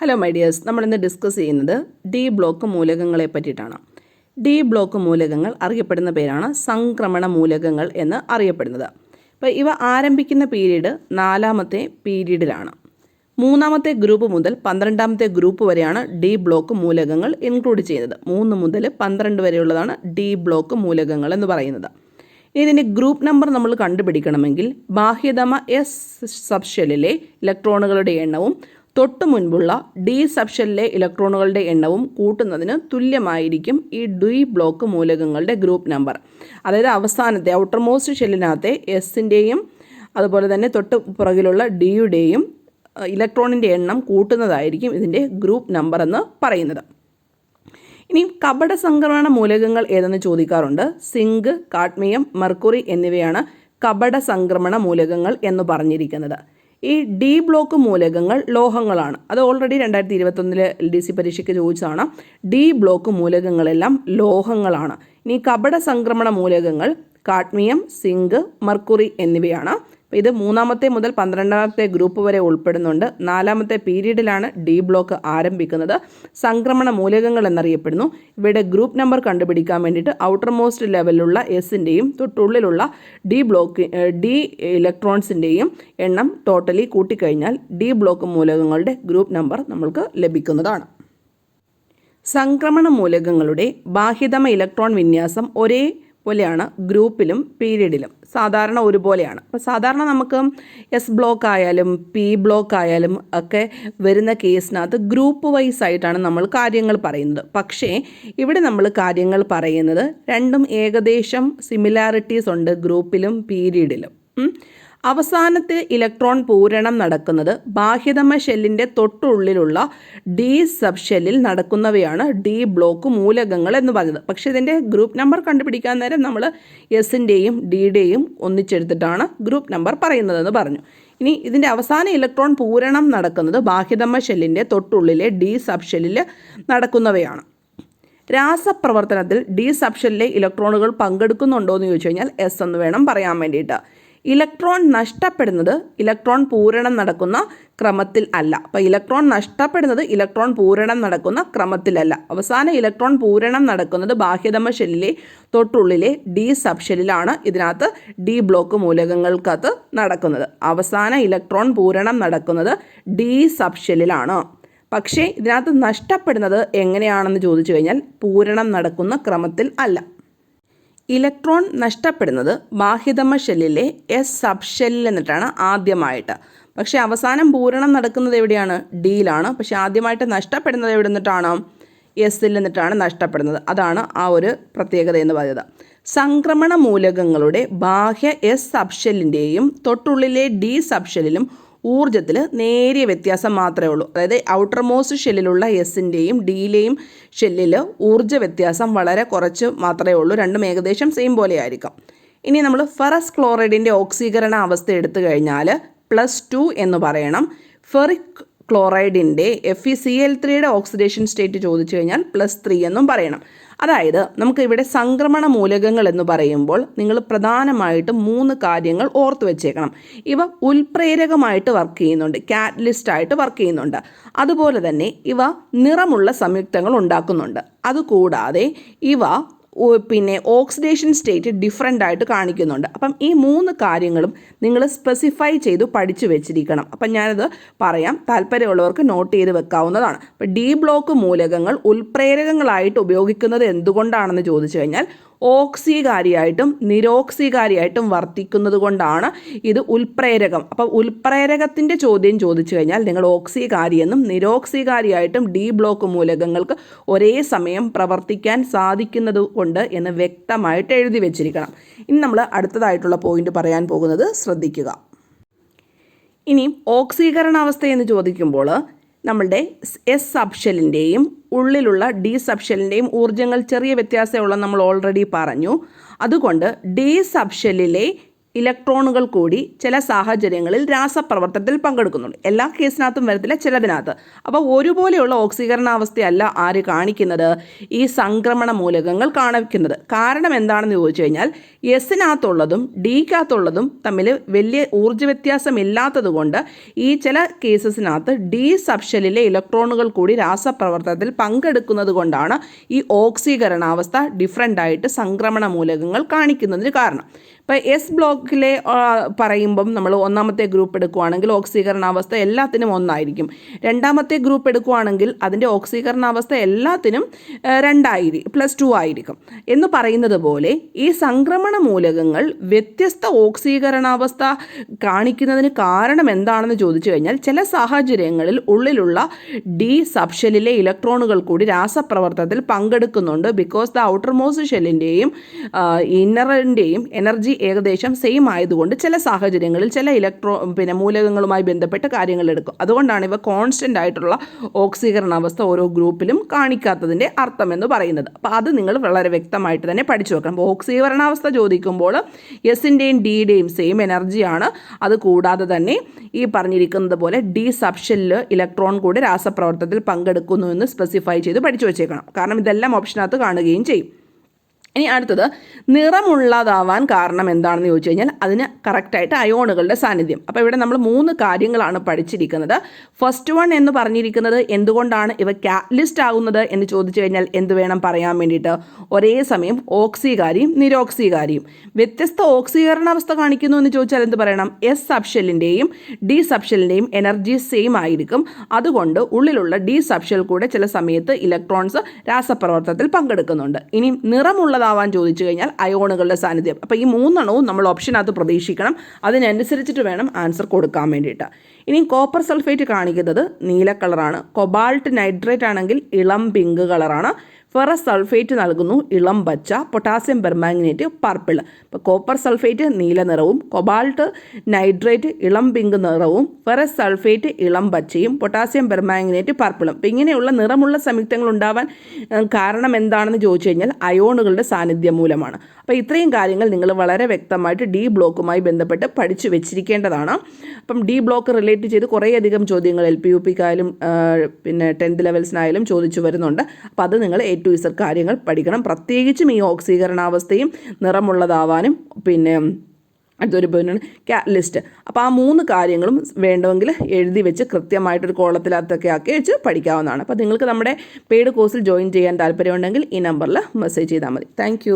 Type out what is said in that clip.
Hello my dears, നമ്മളിന്ന് discuss ചെയ്യുന്നത് D block മൂലകങ്ങളെ പറ്റിയിട്ടാണ്. ഡി ബ്ലോക്ക് മൂലകങ്ങൾ അറിയപ്പെടുന്ന പേരാണ് സംക്രമണ മൂലകങ്ങൾ എന്ന് അറിയപ്പെടുന്നത്. അപ്പോൾ ഇവ ആരംഭിക്കുന്ന പീരീഡ് 4ാമത്തെ പീരീഡിലാണ്. 3ാമത്തെ ഗ്രൂപ്പ് മുതൽ 12ാമത്തെ ഗ്രൂപ്പ് വരെയാണ് ഡി ബ്ലോക്ക് മൂലകങ്ങൾ ഇൻക്ലൂഡ് ചെയ്യുന്നത്. 3 മുതൽ 12 വരെയുള്ളതാണ് ഡി ബ്ലോക്ക് മൂലകങ്ങൾ എന്ന് പറയുന്നത്. ഇതിൻ്റെ ഗ്രൂപ്പ് നമ്പർ നമ്മൾ കണ്ടുപിടിക്കണമെങ്കിൽ ബാഹ്യതമ എസ് സബ്ഷെല്ലിലെ ഇലക്ട്രോണുകളുടെ എണ്ണവും തൊട്ടു മുൻപുള്ള ഡി സബ്ഷെല്ലിലെ ഇലക്ട്രോണുകളുടെ എണ്ണവും കൂട്ടുന്നതിന് തുല്യമായിരിക്കും ഈ ഡി ബ്ലോക്ക് മൂലകങ്ങളുടെ ഗ്രൂപ്പ് നമ്പർ. അതായത് അവസാനത്തെ ഔട്ടർമോസ്റ്റ് ഷെല്ലിനകത്തെ എസിൻ്റെയും അതുപോലെ തന്നെ തൊട്ട് പുറകിലുള്ള ഡിയുടെയും ഇലക്ട്രോണിൻ്റെ എണ്ണം കൂട്ടുന്നതായിരിക്കും ഇതിൻ്റെ ഗ്രൂപ്പ് നമ്പർ എന്ന് പറയുന്നത്. ഇനി കപട സംക്രമണ മൂലകങ്ങൾ ഏതെന്ന് ചോദിക്കാറുണ്ട്. സിങ്ക്, കാഡ്മിയം, മെർക്കുറി എന്നിവയാണ് കപട സംക്രമണ മൂലകങ്ങൾ എന്ന് പറഞ്ഞിരിക്കുന്നത്. ഈ ഡി ബ്ലോക്ക് മൂലകങ്ങൾ ലോഹങ്ങളാണ്. അത് ഓൾറെഡി 2021 LDC പരീക്ഷയ്ക്ക് ചോദിച്ചതാണ്. ഡി ബ്ലോക്ക് മൂലകങ്ങളെല്ലാം ലോഹങ്ങളാണ്. ഇനി കപട സംക്രമണ മൂലകങ്ങൾ കാഡ്മിയം, സിങ്ക്, മെർക്കുറി എന്നിവയാണ്. ഇത് 3ാമത്തെ മുതൽ 12ാമത്തെ ഗ്രൂപ്പ് വരെ ഉൾപ്പെടുന്നുണ്ട്. 4ാമത്തെ പീരീഡിലാണ് ഡി ബ്ലോക്ക് ആരംഭിക്കുന്നത്. സംക്രമണ മൂലകങ്ങൾ എന്നറിയപ്പെടുന്നു. ഇവയുടെ ഗ്രൂപ്പ് നമ്പർ കണ്ടുപിടിക്കാൻ വേണ്ടിയിട്ട് ഔട്ടർമോസ്റ്റ് ലെവലിലുള്ള എസിൻ്റെയും തൊട്ടുള്ളിലുള്ള ഡി ഇലക്ട്രോൺസിൻ്റെയും എണ്ണം ടോട്ടലി കൂട്ടിക്കഴിഞ്ഞാൽ ഡി ബ്ലോക്ക് മൂലകങ്ങളുടെ ഗ്രൂപ്പ് നമ്പർ നമ്മൾക്ക് ലഭിക്കുന്നതാണ്. സംക്രമണ മൂലകങ്ങളുടെ ബാഹ്യതമ ഇലക്ട്രോൺ വിന്യാസം ഒരേ പോലെയാണ് ഗ്രൂപ്പിലും പീരീഡിലും. സാധാരണ ഒരുപോലെയാണ്. അപ്പോൾ സാധാരണ നമുക്ക് എസ് ബ്ലോക്ക് ആയാലും പി ബ്ലോക്ക് ആയാലും ഒക്കെ വരുന്ന കേസിനകത്ത് ഗ്രൂപ്പ് വൈസ് ആയിട്ടാണ് നമ്മൾ കാര്യങ്ങൾ പറയുന്നത്. പക്ഷേ ഇവിടെ നമ്മൾ കാര്യങ്ങൾ പറയുന്നത് രണ്ടും ഏകദേശം സിമിലാരിറ്റീസ് ഉണ്ട് ഗ്രൂപ്പിലും പീരീഡിലും. അവസാനത്തെ ഇലക്ട്രോൺ പൂരണം നടക്കുന്നത് ബാഹ്യതമ ഷെല്ലിൻ്റെ തൊട്ടുള്ളിലുള്ള ഡി സബ് ഷെല്ലിൽ നടക്കുന്നവയാണ് ഡി ബ്ലോക്ക് മൂലകങ്ങൾ എന്ന് പറയുന്നത്. പക്ഷേ ഇതിൻ്റെ ഗ്രൂപ്പ് നമ്പർ കണ്ടുപിടിക്കാൻ നേരം നമ്മൾ എസിൻ്റെയും ഡിയുടെയും ഒന്നിച്ചെടുത്തിട്ടാണ് ഗ്രൂപ്പ് നമ്പർ പറയുന്നതെന്ന് പറഞ്ഞു. ഇനി ഇതിൻ്റെ അവസാന ഇലക്ട്രോൺ പൂരണം നടക്കുന്നത് ബാഹ്യതമ ഷെല്ലിൻ്റെ തൊട്ടുള്ളിലെ ഡി സബ് ഷെല്ലിൽ നടക്കുന്നവയാണ്. രാസപ്രവർത്തനത്തിൽ ഡി സബ് ഷെല്ലിലെ ഇലക്ട്രോണുകൾ പങ്കെടുക്കുന്നുണ്ടോ എന്ന് ചോദിച്ചു കഴിഞ്ഞാൽ എസ് എന്ന് വേണം പറയാൻ വേണ്ടിയിട്ട്. ഇലക്ട്രോൺ നഷ്ടപ്പെടുന്നത് ഇലക്ട്രോൺ പൂരണം നടക്കുന്ന ക്രമത്തിൽ അല്ല. അപ്പോൾ ഇലക്ട്രോൺ നഷ്ടപ്പെടുന്നത് ഇലക്ട്രോൺ പൂരണം നടക്കുന്ന ക്രമത്തിലല്ല. അവസാന ഇലക്ട്രോൺ പൂരണം നടക്കുന്നത് ബാഹ്യതമ ഷെല്ലിലെ തൊട്ടുള്ളിലെ ഡി സബ് ഷെല്ലിലാണ്. ഇതിനകത്ത് ഡി ബ്ലോക്ക് മൂലകങ്ങൾക്കകത്ത് നടക്കുന്നത് അവസാന ഇലക്ട്രോൺ പൂരണം നടക്കുന്നത് ഡി സബ് ഷെല്ലിലാണ്. പക്ഷേ ഇതിനകത്ത് നഷ്ടപ്പെടുന്നത് എങ്ങനെയാണെന്ന് ചോദിച്ചു കഴിഞ്ഞാൽ പൂരണം നടക്കുന്ന ക്രമത്തിൽ അല്ല. ഇലക്ട്രോൺ നഷ്ടപ്പെടുന്നത് ബാഹ്യതമ ഷെല്ലിലെ എസ് സബ് ഷെല്ലിൽ എന്നിട്ടാണ് ആദ്യമായിട്ട്. പക്ഷേ അവസാനം പൂരണം നടക്കുന്നത് എവിടെയാണ്? ഡിയിലാണ്. പക്ഷേ ആദ്യമായിട്ട് നഷ്ടപ്പെടുന്നത് എവിടെ നിന്നിട്ടാണ്? എസിൽ നിന്നിട്ടാണ് നഷ്ടപ്പെടുന്നത്. അതാണ് ആ ഒരു പ്രത്യേകത എന്ന് പറയുന്നത്. സംക്രമണ മൂലകങ്ങളുടെ ബാഹ്യ എസ് സബ് ഷെല്ലിൻ്റെയും തൊട്ടുള്ളിലെ ഡി സബ് ഷെല്ലിലും ഊർജ്ജത്തിൽ നേരിയ വ്യത്യാസം മാത്രമേ ഉള്ളൂ. അതായത് ഔട്ടർമോസ്റ്റ് ഷെല്ലിലുള്ള എസിൻ്റെയും ഡിയിലെയും ഷെല്ലിൽ ഊർജ്ജ വ്യത്യാസം വളരെ കുറച്ച് മാത്രമേ ഉള്ളൂ. രണ്ടും ഏകദേശം സെയിം പോലെ ആയിരിക്കും. ഇനി നമ്മൾ ഫെറസ് ക്ലോറൈഡിൻ്റെ ഓക്സീകരണ അവസ്ഥ എടുത്തു കഴിഞ്ഞാൽ +2 എന്ന് പറയണം. ഫെറിക് ക്ലോറൈഡിൻ്റെ FeCl3യുടെ ഓക്സിഡേഷൻ സ്റ്റേറ്റ് ചോദിച്ചു കഴിഞ്ഞാൽ +3 എന്നും പറയണം. അതായത് നമുക്ക് ഇവിടെ സംക്രമണ മൂലകങ്ങൾ എന്ന് പറയുമ്പോൾ നിങ്ങൾ പ്രധാനമായിട്ടും 3 കാര്യങ്ങൾ ഓർത്ത് വെച്ചേക്കണം. ഇവ ഉൽപ്രേരകമായിട്ട് വർക്ക് ചെയ്യുന്നുണ്ട്, കാറ്റലിസ്റ്റായിട്ട് വർക്ക് ചെയ്യുന്നുണ്ട്. അതുപോലെ തന്നെ ഇവ നിറമുള്ള സംയുക്തങ്ങൾ ഉണ്ടാക്കുന്നുണ്ട്. അതുകൂടാതെ ഇവ ഓക്സിഡേഷൻ സ്റ്റേറ്റ് ഡിഫറെൻ്റ് ആയിട്ട് കാണിക്കുന്നുണ്ട്. അപ്പം ഈ 3 കാര്യങ്ങളും നിങ്ങൾ സ്പെസിഫൈ ചെയ്ത് പഠിച്ചു വെച്ചിരിക്കണം. അപ്പം ഞാനത് പറയാം, താല്പര്യമുള്ളവർക്ക് നോട്ട് ചെയ്ത് വെക്കാവുന്നതാണ്. അപ്പം ഡി ബ്ലോക്ക് മൂലകങ്ങൾ ഉൽപ്രേരകങ്ങളായിട്ട് ഉപയോഗിക്കുന്നത് എന്തുകൊണ്ടാണെന്ന് ചോദിച്ചു കഴിഞ്ഞാൽ ഓക്സീകാരിയായിട്ടും നിരോക്സീകാരിയായിട്ടും വർത്തിക്കുന്നത് കൊണ്ടാണ് ഇത് ഉൽപ്രേരകം. അപ്പോൾ ഉൽപ്രേരകത്തിൻ്റെ ചോദ്യം ചോദിച്ചു കഴിഞ്ഞാൽ നിങ്ങൾ ഓക്സീകാരിയെന്നും നിരോക്സീകാരിയായിട്ടും ഡി ബ്ലോക്ക് മൂലകങ്ങൾക്ക് ഒരേ സമയം പ്രവർത്തിക്കാൻ സാധിക്കുന്നത് കൊണ്ട് എന്ന് വ്യക്തമായിട്ട് എഴുതി വെച്ചിരിക്കണം. ഇനി നമ്മൾ അടുത്തതായിട്ടുള്ള പോയിന്റ് പറയാൻ പോകുന്നത് ശ്രദ്ധിക്കുക. ഇനി ഓക്സീകരണാവസ്ഥ എന്ന് ചോദിക്കുമ്പോൾ നമ്മളുടെ എസ് സബ് ഷെല്ലിൻ്റെയും ഉള്ളിലുള്ള ഡി സബ് ഷെല്ലിൻ്റെയും ഊർജ്ജങ്ങൾ ചെറിയ വ്യത്യാസമുള്ള നമ്മൾ ഓൾറെഡി പറഞ്ഞു. അതുകൊണ്ട് ഡി സബ് ഷെല്ലിലെ ഇലക്ട്രോണുകൾ കൂടി ചില സാഹചര്യങ്ങളിൽ രാസപ്രവർത്തനത്തിൽ പങ്കെടുക്കുന്നുണ്ട്. എല്ലാ കേസിനകത്തും വരത്തില്ല, ചിലതിനകത്ത്. അപ്പോൾ ഒരുപോലെയുള്ള ഓക്സീകരണാവസ്ഥയല്ല ആര് കാണിക്കുന്നത്? ഈ സംക്രമണ മൂലകങ്ങൾ കാണിക്കുന്നത്. കാരണം എന്താണെന്ന് ചോദിച്ചു കഴിഞ്ഞാൽ എസിനകത്തുള്ളതും ഡിക്കകത്തുള്ളതും തമ്മിൽ വലിയ ഊർജ്ജ വ്യത്യാസം ഇല്ലാത്തത് കൊണ്ട് ഈ ചില കേസസിനകത്ത് ഡി സബ്ഷെല്ലിലെ ഇലക്ട്രോണുകൾ കൂടി രാസപ്രവർത്തനത്തിൽ പങ്കെടുക്കുന്നത് കൊണ്ടാണ് ഈ ഓക്സീകരണാവസ്ഥ ഡിഫറൻ്റ് ആയിട്ട് സംക്രമണ മൂലകങ്ങൾ കാണിക്കുന്നതിന് കാരണം. ഇപ്പോൾ എസ് ബ്ലോക്കിലെ പറയുമ്പം നമ്മൾ ഒന്നാമത്തെ ഗ്രൂപ്പ് എടുക്കുകയാണെങ്കിൽ ഓക്സീകരണാവസ്ഥ എല്ലാത്തിനും ഒന്നായിരിക്കും. രണ്ടാമത്തെ ഗ്രൂപ്പ് എടുക്കുകയാണെങ്കിൽ അതിൻ്റെ ഓക്സീകരണാവസ്ഥ എല്ലാത്തിനും 2+2 ആയിരിക്കും. എന്ന് പറയുന്നത് പോലെ ഈ സംക്രമണ മൂലകങ്ങൾ വ്യത്യസ്ത ഓക്സീകരണാവസ്ഥ കാണിക്കുന്നതിന് കാരണം എന്താണെന്ന് ചോദിച്ചു കഴിഞ്ഞാൽ ചില സാഹചര്യങ്ങളിൽ ഉള്ളിലുള്ള ഡി സബ്ഷെല്ലിലെ ഇലക്ട്രോണുകൾ കൂടി രാസപ്രവർത്തനത്തിൽ പങ്കെടുക്കുന്നുണ്ട്. ബിക്കോസ് ദ ഔട്ടർ മോസ്റ്റ് ഷെല്ലിൻ്റെയും ഇന്നറിൻ്റെയും എനർജി ഏകദേശം സെയിം ആയതുകൊണ്ട് ചില സാഹചര്യങ്ങളിൽ ചില മൂലകങ്ങളുമായി ബന്ധപ്പെട്ട കാര്യങ്ങൾ എടുക്കും. അതുകൊണ്ടാണ് ഇവ കോൺസ്റ്റൻ്റ് ആയിട്ടുള്ള ഓക്സീകരണാവസ്ഥ ഓരോ ഗ്രൂപ്പിലും കാണിക്കാത്തതിൻ്റെ അർത്ഥം എന്ന് പറയുന്നത്. അപ്പോൾ അത് നിങ്ങൾ വളരെ വ്യക്തമായിട്ട് തന്നെ പഠിച്ചു വെക്കണം. അപ്പോൾ ഓക്സീകരണാവസ്ഥ ചോദിക്കുമ്പോൾ എസിൻ്റെയും ഡിയുടെയും സെയിം എനർജിയാണ്. അത് കൂടാതെ തന്നെ ഈ പറഞ്ഞിരിക്കുന്നത് പോലെ ഡി സബ്ഷെല്ലിൽ ഇലക്ട്രോൺ കൂടി രാസപ്രവർത്തനത്തിൽ പങ്കെടുക്കുന്നു എന്ന് സ്പെസിഫൈ ചെയ്ത് പഠിച്ചു വെച്ചേക്കണം. കാരണം ഇതെല്ലാം ഓപ്ഷനകത്ത് കാണുകയും ചെയ്യും. ഇനി അടുത്തത് നിറമുള്ളതാവാൻ കാരണം എന്താണെന്ന് ചോദിച്ചു കഴിഞ്ഞാൽ അതിന് കറക്റ്റായിട്ട് അയോണുകളുടെ സാന്നിധ്യം. അപ്പോൾ ഇവിടെ നമ്മൾ 3 കാര്യങ്ങളാണ് പഠിച്ചിരിക്കുന്നത്. ഫസ്റ്റ് വൺ എന്ന് പറഞ്ഞിരിക്കുന്നത് എന്തുകൊണ്ടാണ് ഇവ കാറ്റലിസ്റ്റ് ആകുന്നത് എന്ന് ചോദിച്ചു കഴിഞ്ഞാൽ എന്ത് വേണം പറയാൻ വേണ്ടിയിട്ട്? ഒരേ സമയം ഓക്സീകാരിയും നിരോക്സീകാരിയും വ്യത്യസ്ത ഓക്സീകരണാവസ്ഥ കാണിക്കുന്നു എന്ന് ചോദിച്ചാൽ എന്ത് പറയണം? എസ് സബ്ഷെല്ലിൻ്റെയും ഡി സബ്ഷെല്ലിൻ്റെയും എനർജി സെയിം ആയിരിക്കും. അതുകൊണ്ട് ഉള്ളിലുള്ള ഡി സബ്ഷെൽ കൂടെ ചില സമയത്ത് ഇലക്ട്രോൺസ് രാസപ്രവർത്തനത്തിൽ പങ്കെടുക്കുന്നുണ്ട്. ഇനി നിറമുള്ള ആവാൻ ചോദിച്ചു കഴിഞ്ഞാൽ അയോണുകളുടെ സാന്നിധ്യം. അപ്പോൾ ഈ 3 എണ്ണവും നമ്മൾ ഓപ്ഷനകത്ത് പ്രതീക്ഷിക്കണം. അതിനനുസരിച്ചിട്ട് വേണം ആൻസർ കൊടുക്കാൻ വേണ്ടിയിട്ട്. ഇനി കോപ്പർ സൾഫേറ്റ് കാണിക്കുന്നത് നീല കളറാണ്. കൊബാൾട്ട് നൈട്രേറ്റ് ആണെങ്കിൽ ഇളം പിങ്ക് കളറാണ്. ഫെറസ് സൾഫേറ്റ് നൽകുന്നു ഇളം പച്ച. Potassium permanganate purple. ഇപ്പോൾ കോപ്പർ സൾഫേറ്റ് നീല നിറവും കൊബാൾട്ട് നൈട്രേറ്റ് ഇളം പിങ്ക് നിറവും ഫെറസ് സൾഫേറ്റ് ഇളം പച്ചയും പൊട്ടാസ്യം പെർമാംഗനേറ്റ് പർപ്പിളും. അപ്പോൾ ഇങ്ങനെയുള്ള നിറമുള്ള സംയുക്തങ്ങൾ ഉണ്ടാവാൻ കാരണം എന്താണെന്ന് ചോദിച്ചു കഴിഞ്ഞാൽ അയോണുകളുടെ സാന്നിധ്യം മൂലമാണ്. അപ്പോൾ ഇത്രയും കാര്യങ്ങൾ നിങ്ങൾ വളരെ വ്യക്തമായിട്ട് ഡി ബ്ലോക്കുമായി ബന്ധപ്പെട്ട് പഠിച്ചു വെച്ചിരിക്കേണ്ടതാണ്. അപ്പം ഡി ബ്ലോക്ക് റിലേറ്റ് ചെയ്ത് കുറേയധികം ചോദ്യങ്ങൾ LP-UPക്കായാലും പിന്നെ 10th ലെവൽസിനായാലും ചോദിച്ചു വരുന്നുണ്ട്. അപ്പോൾ അത് നിങ്ങൾ A to Z കാര്യങ്ങൾ പഠിക്കണം. പ്രത്യേകിച്ചും ഈ ഓക്സീകരണാവസ്ഥയും നിറമുള്ളതാവാനും പിന്നെ അടുത്തൊരു പോയിൻ്റാണ് കാറ്റലിസ്റ്റ്. അപ്പോൾ ആ 3 കാര്യങ്ങളും വേണമെങ്കിൽ എഴുതി വെച്ച് കൃത്യമായിട്ടൊരു കോളത്തിലകത്തൊക്കെ ആക്കി വെച്ച് പഠിക്കാവുന്നതാണ്. അപ്പോൾ നിങ്ങൾക്ക് നമ്മുടെ പെയ്ഡ് കോഴ്സിൽ ജോയിൻ ചെയ്യാൻ താല്പര്യമുണ്ടെങ്കിൽ ഈ നമ്പറിൽ മെസ്സേജ് ചെയ്താൽ മതി. താങ്ക്